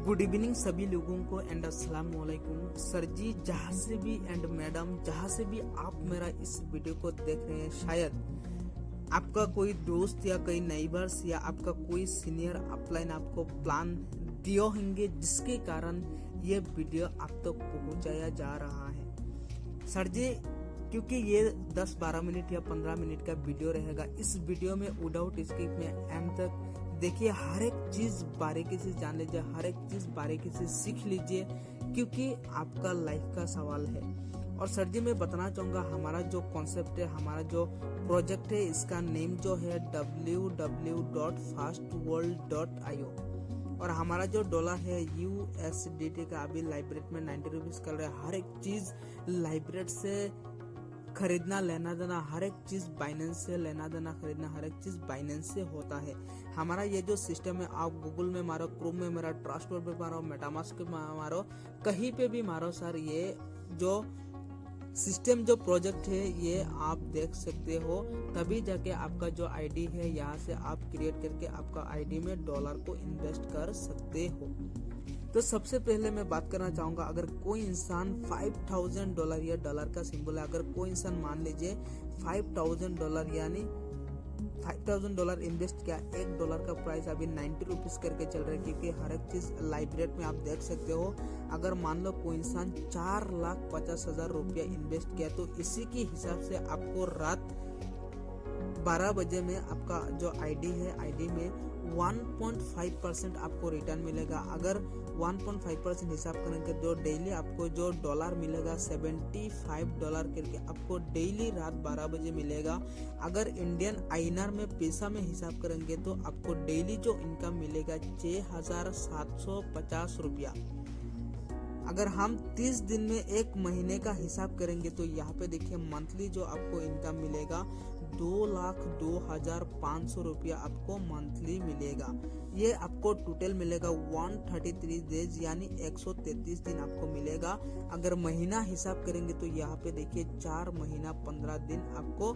Good evening सभी लोगों को एंड अस्सलाम वालेकुम। सर जी जहाँ से भी एंड मैडम जहाँ से भी आप मेरा इस वीडियो को देख रहे हैं, शायद आपका कोई दोस्त या कोई नेबर्स या आपका कोई सीनियर अपलाइन आपको प्लान दिए होंगे, जिसके कारण ये वीडियो आप तक पहुंचाया जा रहा है। सर जी क्योंकि ये 10-12 मिनट या 15 मिनट का वीडियो रहेगा, इस वीडियो में विदाउट स्किप में एंड तक देखिए, हर एक चीज बारीकी से जान लीजिए, हर एक चीज बारीकी से सीख लीजिए, क्योंकि आपका लाइफ का सवाल है। और सर जी मैं बताना चाहूंगा, हमारा जो कॉन्सेप्ट है, हमारा जो प्रोजेक्ट है, इसका नेम जो है www.fastworld.io और हमारा जो डॉलर है USDT का अभी लाइब्रेट में 90 रुपीज कर रहा है। हर एक चीज लाइब्रेट से खरीदना लेना देना, हर एक चीज बाइनेंस से लेना देना खरीदना, हर एक चीज बाइनेंस से होता है। हमारा ये जो सिस्टम है, आप गूगल में मारो, क्रोम में मारो, ट्रस्टवर्ड पे मारो, मेटामास्क पे मारो, कहीं पे भी मारो सर, ये जो सिस्टम जो प्रोजेक्ट है ये आप देख सकते हो। तभी जाके आपका जो आईडी है, यहाँ से आप क्रिएट करके आपका आईडी में डॉलर को इन्वेस्ट कर सकते हो। तो सबसे पहले मैं बात करना चाहूंगा, अगर कोई इंसान $5000 या डॉलर का सिंबल है, अगर कोई इंसान मान लीजिए $5000 यानी $5000 इन्वेस्ट किया, $1 का प्राइस अभी 90 रुपीज करके चल रहा है, क्योंकि हर एक चीज लाइब्रेट में आप देख सकते हो। अगर मान लो कोई इंसान 4,50,000 रुपया इन्वेस्ट किया, तो इसी के हिसाब से आपको रात 12 बजे में आपका जो आईडी है, आईडी में 1.5% आपको रिटर्न मिलेगा। अगर 1.5% हिसाब करेंगे तो डेली आपको जो डॉलर मिलेगा $75 करके आपको डेली रात 12 बजे मिलेगा। अगर इंडियन आईएनआर में पैसा में हिसाब करेंगे तो आपको डेली जो इनकम मिलेगा 6,750 रुपया। अगर हम 30 दिन में एक महीने का हिसाब करेंगे तो यहाँ पे देखिए मंथली जो आपको इनकम मिलेगा 2,02,500 रुपया आपको मंथली मिलेगा। ये आपको टोटल मिलेगा 133 डेज यानी 133 दिन आपको मिलेगा। अगर महीना हिसाब करेंगे तो यहाँ पे देखिए 4 महीना 15 दिन आपको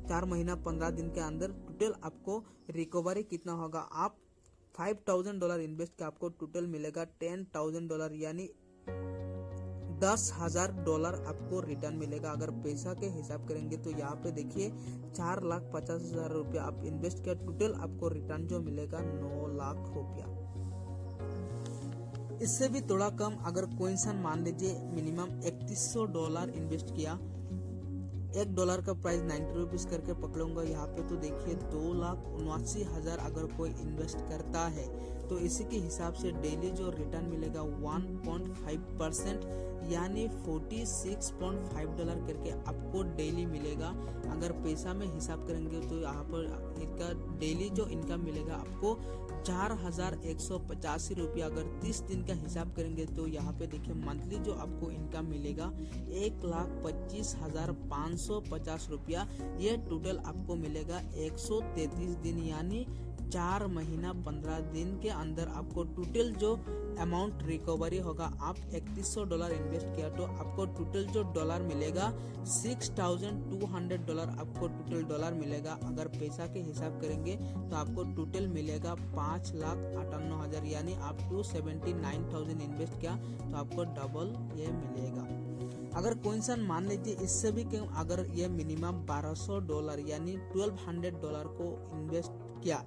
4 महीना 15 दिन के अंदर टोटल आपको रिकवरी कितना होगा। आप $5000 इन्वेस्ट किया, आपको टोटल मिलेगा $10,000 यानी $10,000 आपको रिटर्न मिलेगा। अगर पैसा के हिसाब करेंगे तो यहाँ पे देखिए 4,50,000 रुपया आप इन्वेस्ट किया, टोटल आपको रिटर्न जो मिलेगा 9 लाख रुपया। इससे भी थोड़ा कम, अगर कोई इंसान मान लीजिए मिनिमम $3100 इन्वेस्ट किया, $1 का प्राइस 90 रुपीज करके पकड़ूंगा यहाँ पे, तो देखिए 2,79,000 अगर कोई इन्वेस्ट करता है तो इसी के हिसाब से डेली जो रिटर्न मिलेगा 1.5% यानी $46.5 करके आपको डेली मिलेगा। अगर पैसा में हिसाब करेंगे तो यहाँ पर इनका डेली जो इनकम मिलेगा आपको 4,185 रुपया। अगर 30 दिन का हिसाब करेंगे तो यहाँ पे देखिए मंथली जो आपको इनकम मिलेगा 1,25,550 रुपया। ये टोटल आपको मिलेगा 133 दिन यानी 4 महीना 15 दिन के अंदर आपको टोटल जो अमाउंट रिकवरी होगा। आप $3100 इन्वेस्ट किया तो आपको टोटल जो डॉलर मिलेगा $6,200 आपको टोटल डॉलर मिलेगा। अगर पैसा के हिसाब करेंगे तो आपको टोटल मिलेगा 5,58,000 यानी आप 279,000 इन्वेस्ट किया तो आपको डबल ये मिलेगा। अगर कोई इंसान मान लीजिए इससे भी कम, अगर ये मिनिमम $1,200 यानी $1,200 को इन्वेस्ट किया,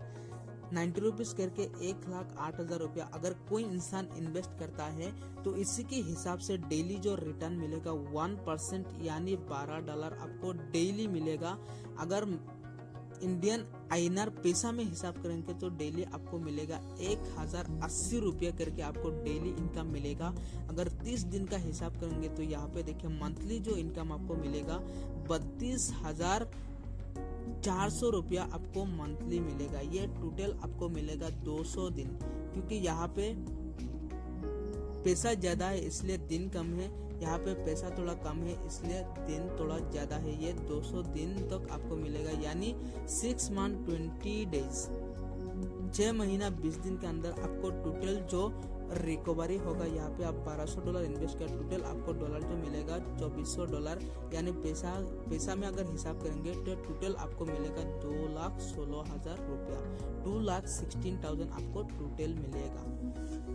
90 रुपीज करके 1,08,000 रुपया अगर कोई इंसान इन्वेस्ट करता है तो इसी के हिसाब से डेली जो रिटर्न मिलेगा 1% यानी $12 आपको डेली मिलेगा। अगर इंडियन आईएनआर पैसा में हिसाब करेंगे तो डेली आपको मिलेगा 1,080 रुपया करके आपको डेली इनकम मिलेगा। अगर 30 दिन का हिसाब करेंगे तो यहाँ पे देखिए मंथली जो इनकम आपको मिलेगा 32,400 रुपया आपको मंथली मिलेगा। ये टोटल आपको मिलेगा 200 दिन, क्योंकि यहाँ पे पैसा ज्यादा है इसलिए दिन कम है, यहाँ पे पैसा थोड़ा कम है इसलिए दिन थोड़ा ज्यादा है। ये 200 दिन तक आपको मिलेगा यानी 6 मंथ 20 डेज, 6 महीना 20 दिन के अंदर आपको टोटल जो रिकवरी होगा। यहाँ पे आप $1200 इन्वेस्ट कर टोटल आपको डॉलर जो मिलेगा $2400, यानी पैसा में अगर हिसाब करेंगे तो टोटल आपको मिलेगा 2,16,000 रुपया, 2,16,000 आपको टोटल मिलेगा।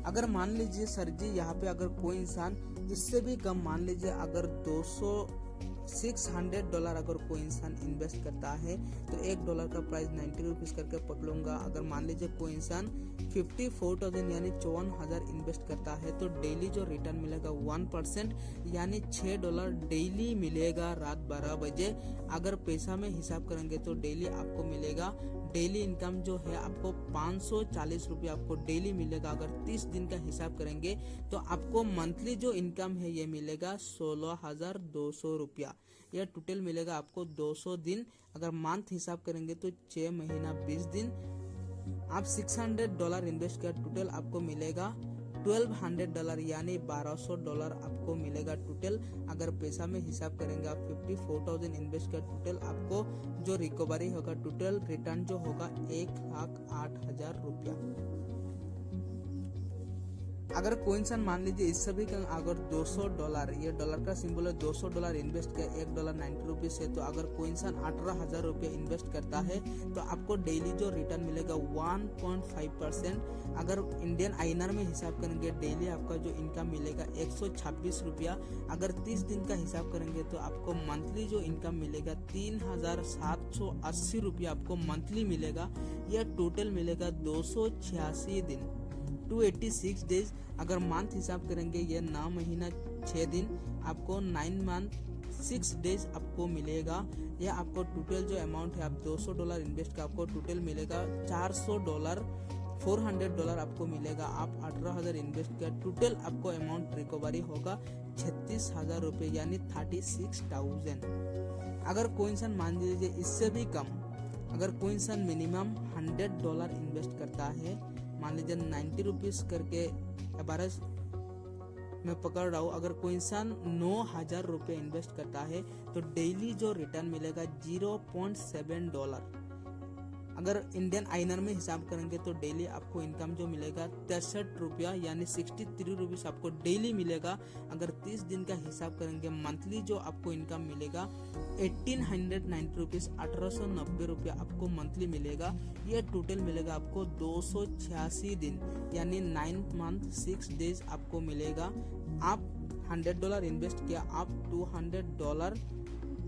अगर मान लीजिए सर जी यहाँ पे अगर कोई इंसान इससे भी कम, मान लीजिए अगर $600 अगर कोई इंसान इन्वेस्ट करता है तो $1 का प्राइस 90 रुपीज करके पकड़ूंगा। अगर मान लीजिए कोई इंसान 54,000 यानी 54,000 इन्वेस्ट करता है तो डेली जो रिटर्न मिलेगा 1% यानी $6 डेली मिलेगा रात 12 बजे। अगर पैसा में हिसाब करेंगे तो डेली आपको मिलेगा, डेली इनकम जो है आपको 540 रुपये आपको डेली मिलेगा। अगर 30 दिन का हिसाब करेंगे तो आपको मंथली जो इनकम है ये मिलेगा 16,200 रुपया। यह टोटल मिलेगा आपको 200 दिन। अगर मंथ हिसाब करेंगे तो 6 महीना 20 दिन। आप $600 इन्वेस्ट कर टोटल आपको मिलेगा $1,200 यानी $1,200 आपको मिलेगा टोटल। अगर पैसा में हिसाब करेंगे आप 54,000 इन्वेस्ट कर टोटल आपको जो रिकवरी होगा, टोटल रिटर्न जो होगा 1,08,000 रुपया। अगर कोई इंसान मान लीजिए इससे भी कम अगर $200, ये डॉलर का सिंबल है, $200 इन्वेस्ट किया, $1 90 रुपीज है, तो अगर कोई इंसान 18,000 रुपये इन्वेस्ट करता है तो आपको डेली जो रिटर्न मिलेगा 1.5%। अगर इंडियन INR में हिसाब करेंगे डेली आपका जो इनकम मिलेगा 126 रुपया। अगर 30 दिन का हिसाब करेंगे तो आपको मंथली जो इनकम मिलेगा 3,780 रुपया आपको मंथली मिलेगा। यह टोटल मिलेगा 286 दिन, 286 डेज। अगर मंथ हिसाब करेंगे ये 9 महीना 6 दिन, आपको 9 मंथ 6 डेज आपको मिलेगा। यह आपको टोटल जो अमाउंट है आप $200 इन्वेस्ट का आपको टोटल मिलेगा $400, $400 आपको मिलेगा। आप 18,000 इन्वेस्ट किया, टोटल आपको अमाउंट रिकवरी होगा 36,000 रुपये यानी 36,000। अगर कोई इंसान मान लीजिए इससे भी कम, अगर कोई इंसान मिनिमम $100 इन्वेस्ट करता है, मान लीजिए 90 रुपीज करके एवरेज मैं पकड़ रहा हूँ, अगर कोई इंसान 9,000 रुपये इन्वेस्ट करता है तो डेली जो रिटर्न मिलेगा $0.7। अगर इंडियन INR में हिसाब करेंगे तो डेली आपको इनकम जो मिलेगा 63 रुपया यानी 63 रुपीज आपको डेली मिलेगा। अगर 30 दिन का हिसाब करेंगे मंथली जो आपको इनकम मिलेगा 1,890 रुपीज, 1,890 रुपया आपको मंथली मिलेगा। ये टोटल मिलेगा आपको 286 दिन यानी 9 मंथ 6 डेज आपको मिलेगा। आप $100 इन्वेस्ट किया, आप $200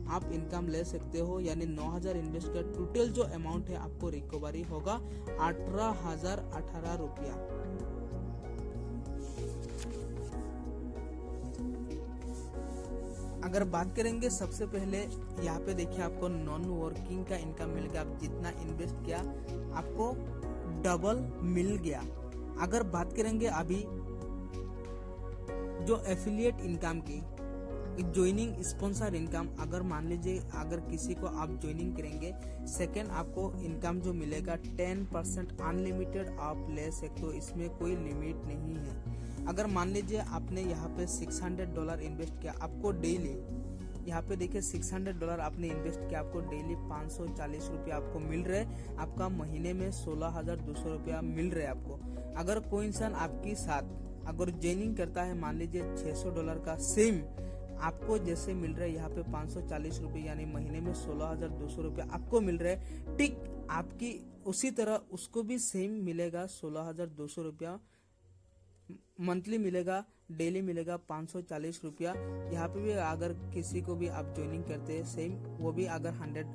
आप इनकम ले सकते हो यानी 9,000 इन्वेस्ट कर टोटल जो अमाउंट है आपको रिकवरी होगा 18,018 रुपया। अगर बात करेंगे सबसे पहले यहाँ पे देखिए आपको नॉन वर्किंग का इनकम मिल गया। आप जितना इन्वेस्ट किया आपको डबल मिल गया। अगर बात करेंगे अभी जो एफिलिएट इनकम की, ज्वाइनिंग स्पॉन्सर इनकम, अगर मान लीजिए अगर किसी को आप ज्वाइनिंग करेंगे, सेकेंड आपको इनकम जो मिलेगा 10% अनलिमिटेड आप ले सकते हो, इसमें कोई लिमिट नहीं है। अगर मान लीजिए आपने यहाँ पे $600 इन्वेस्ट किया, आपको डेली यहाँ पे देखिए $600 आपने इन्वेस्ट किया, आपको डेली 540 रुपया आपको मिल रहे, आपका महीने में 16,200 रुपया मिल रहे आपको। अगर कोई इंसान आपके साथ अगर ज्वाइनिंग करता है, मान लीजिए $600 का सेम आपको जैसे मिल रहा है यहाँ पे 540 रुपये यानी महीने में 16,200 रुपया आपको मिल रहा है, ठीक आपकी उसी तरह उसको भी सेम मिलेगा 16,200 रुपया मंथली मिलेगा, डेली मिलेगा 540 रुपया। यहाँ पे भी अगर किसी को भी आप ज्वाइनिंग करते हैं सेम, वो भी अगर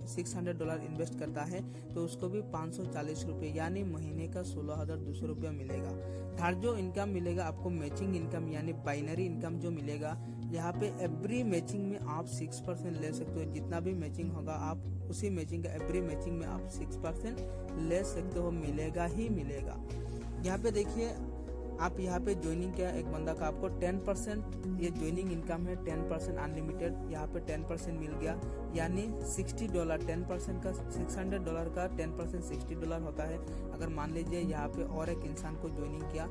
$600 इन्वेस्ट करता है तो उसको भी 540 रुपये यानी महीने का 16,200 रुपया मिलेगा। थर्ड जो इनकम मिलेगा आपको मैचिंग इनकम यानी बाइनरी इनकम जो मिलेगा, यहाँ पे एवरी मैचिंग में आप 6% ले सकते हो। जितना भी मैचिंग होगा आप उसी मैचिंग का एवरी मैचिंग में आप 6% ले सकते हो, मिलेगा ही मिलेगा। यहाँ पे देखिए आप यहाँ पे ज्वाइनिंग किया एक बंदा का, आपको 10% ये ज्वाइनिंग इनकम है, 10% अनलिमिटेड, यहाँ पे 10% मिल गया यानी $60। 10% का $600 का 10% $60 होता है। अगर मान लीजिए यहाँ पे और एक इंसान को ज्वाइनिंग किया,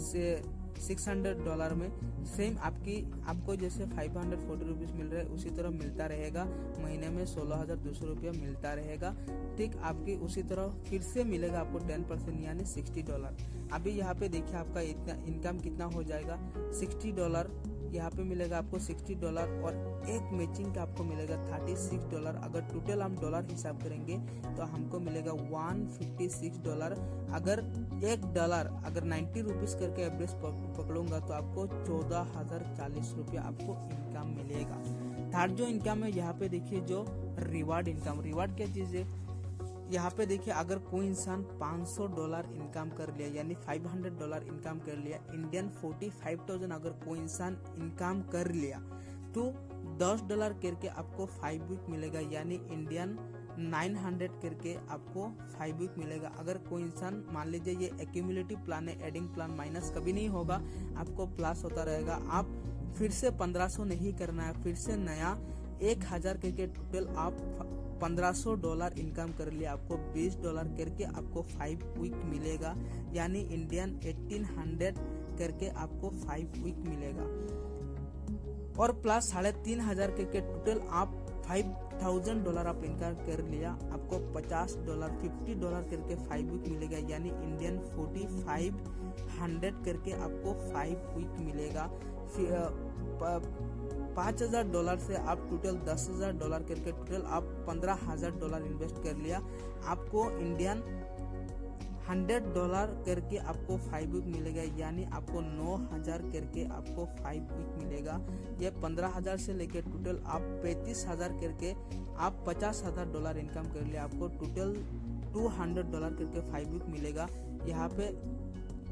से $600 में सेम आपको जैसे 540 रुपीज मिल रहा है उसी तरह मिलता रहेगा। महीने में 16,200 रुपया मिलता रहेगा। ठीक आपकी उसी तरह फिर से मिलेगा आपको 10% यानी $60। अभी यहाँ पे देखिए आपका इतना इनकम कितना हो जाएगा, $60 यहाँ पे मिलेगा आपको $60 और एक मैचिंग का आपको मिलेगा $36। अगर टोटल हम डॉलर हिसाब करेंगे तो हमको मिलेगा $156। अगर $1 अगर 90 रुपीज करके एवरेज पकड़ूंगा तो आपको 14,040 रुपया आपको इनकम मिलेगा। थर्ड जो इनकम है यहाँ पे देखिए जो रिवार्ड इनकम। रिवार्ड क्या चीज है, यहाँ पे देखिए अगर कोई इंसान $500 इनकम कर लिया यानी $500 इनकम कर लिया, इंडियन 45,000 अगर कोई इंसान इनकम कर लिया तो $10 करके आपको 5 वीक मिलेगा यानी इंडियन 900 करके आपको 5 वीक मिलेगा। अगर कोई इंसान मान लीजिए ये एक्यूमुलेटिव प्लान है, एडिंग प्लान, माइनस कभी नहीं होगा, आपको प्लस होता रहेगा। आप फिर से 1500 नहीं करना है, फिर से नया 1000 करके टोटल आप $1500 इनकम कर लिया, आपको $20 करके आपको 5 वीक मिलेगा यानी इंडियन 1800 करके आपको 5 वीक मिलेगा। और प्लस $3,500 करके टोटल आप $5,000 आप इनकम कर लिया, आपको $50 करके 5 वीक मिलेगा यानी इंडियन 4500 करके आपको 5 वीक मिलेगा। $5,000 से आप टोटल $10,000 करके टोटल आप $15,000 इन्वेस्ट कर लिया, आपको इंडियन $100 करके आपको 5 वीक मिलेगा यानी आपको 9,000 करके आपको 5 वीक मिलेगा। ये 15,000 से लेकर टोटल आप 35,000 करके आप $50,000 इनकम कर लिया, आपको टोटल $200 करके 5 वीक मिलेगा। यहाँ पे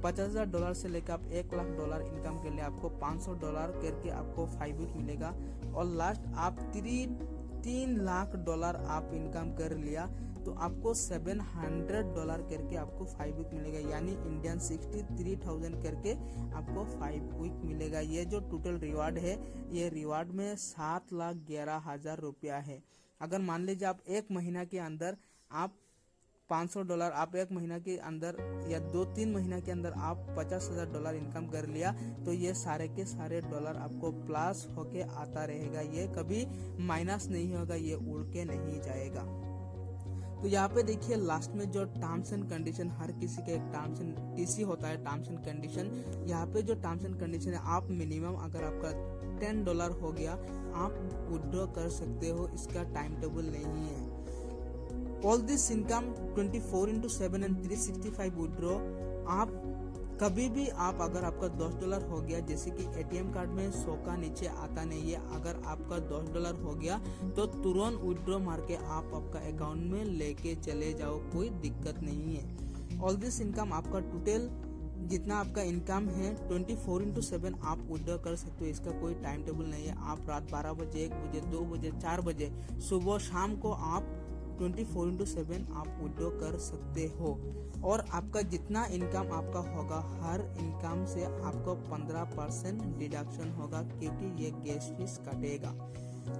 $50,000 से लेकर आप $1,00,000 इनकम के लिए आपको $500 करके आपको 5 वीक मिलेगा। और लास्ट आप $3,00,000 आप इनकम कर लिया तो आपको $700 करके आपको 5 वीक मिलेगा यानी इंडियन 63,000 करके आपको 5 वीक मिलेगा। ये जो टोटल रिवार्ड है ये रिवार्ड में $7,11,000 रुपया है। अगर मान लीजिए आप एक महीना के अंदर आप $500 आप एक महीना के अंदर या 2-3 महीना के अंदर आप $50,000 इनकम कर लिया तो ये सारे के सारे डॉलर आपको प्लस होके आता रहेगा, ये कभी माइनस नहीं होगा, ये उड़ के नहीं जाएगा। तो यहाँ पे देखिए लास्ट में जो टर्म्स एंड कंडीशन, हर किसी का एक टर्म्स एंड टीसी होता है टर्म्स एंड कंडीशन। यहाँ पे जो टर्म्स एंड कंडीशन है आप मिनिमम अगर आपका $10 हो गया आप विड्रॉ कर सकते हो, इसका टाइम टेबल नहीं है। All this income 24/7 and 365 withdraw आप कभी भी आप अगर आपका $10 हो गया, जैसे कि एटीएम कार्ड में 100 का नीचे आता नहीं है, अगर आपका $10 हो गया तो तुरंत विड्रॉ मार के आप आपका अकाउंट में लेके चले जाओ, कोई दिक्कत नहीं है। ऑल दिस इनकम आपका टोटल जितना आपका इनकम है 24/7 आप विड्रॉ कर सकते हो, इसका कोई टाइम टेबल नहीं है। आप रात 12 बजे, 1 बजे, 2 बजे, 4 बजे, सुबह शाम को आप 24/7 आप विड्रॉ कर सकते हो। और आपका जितना इनकम आपका होगा हर इनकम से आपको 15% डिडक्शन होगा क्योंकि ये गैस फीस कटेगा।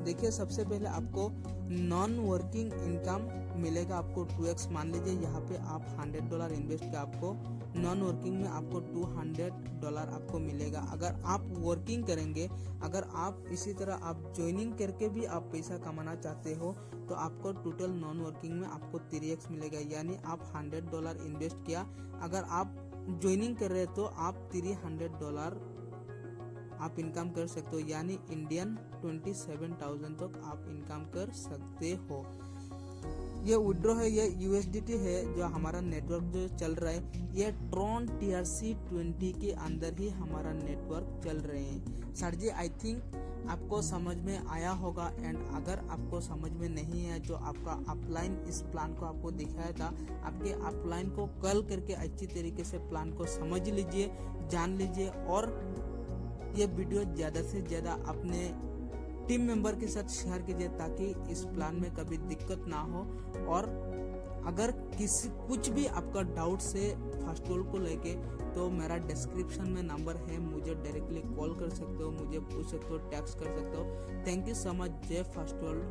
देखिए सबसे पहले आपको नॉन वर्किंग इनकम मिलेगा आपको 2x। मान लीजिए यहाँ पे आप $100 इन्वेस्ट किया, आपको नॉन वर्किंग में आपको $200 आपको मिलेगा। अगर आप वर्किंग करेंगे, अगर आप इसी तरह आप ज्वाइनिंग करके भी आप पैसा कमाना चाहते हो तो आपको टोटल नॉन वर्किंग में आपको 3x मिलेगा यानी आप $100 इन्वेस्ट किया, अगर आप ज्वाइनिंग कर रहे तो आप $300 आप इनकम कर सकते हो यानी इंडियन 27,000 तक आप इनकम कर सकते हो। ये विड्रॉ है, ये USDT है जो हमारा नेटवर्क जो चल रहा है, ये ट्रॉन TRC20 के अंदर ही हमारा नेटवर्क चल रहे हैं। सर जी आई थिंक आपको समझ में आया होगा। एंड अगर आपको समझ में नहीं है जो आपका अपलाइन इस प्लान को आपको दिखाया था, आपके अपलाइन को कल करके अच्छी तरीके से प्लान को समझ लीजिए, जान लीजिए और ये वीडियो ज़्यादा से ज़्यादा अपने टीम मेंबर के साथ शेयर कीजिए ताकि इस प्लान में कभी दिक्कत ना हो। और अगर कुछ भी आपका डाउट से फास्टवर्ल्ड को लेके तो मेरा डिस्क्रिप्शन में नंबर है, मुझे डायरेक्टली कॉल कर सकते हो, मुझे पूछ सकते हो, टेक्स्ट कर सकते हो। Thank you so much. जय फास्टवर्ल्ड।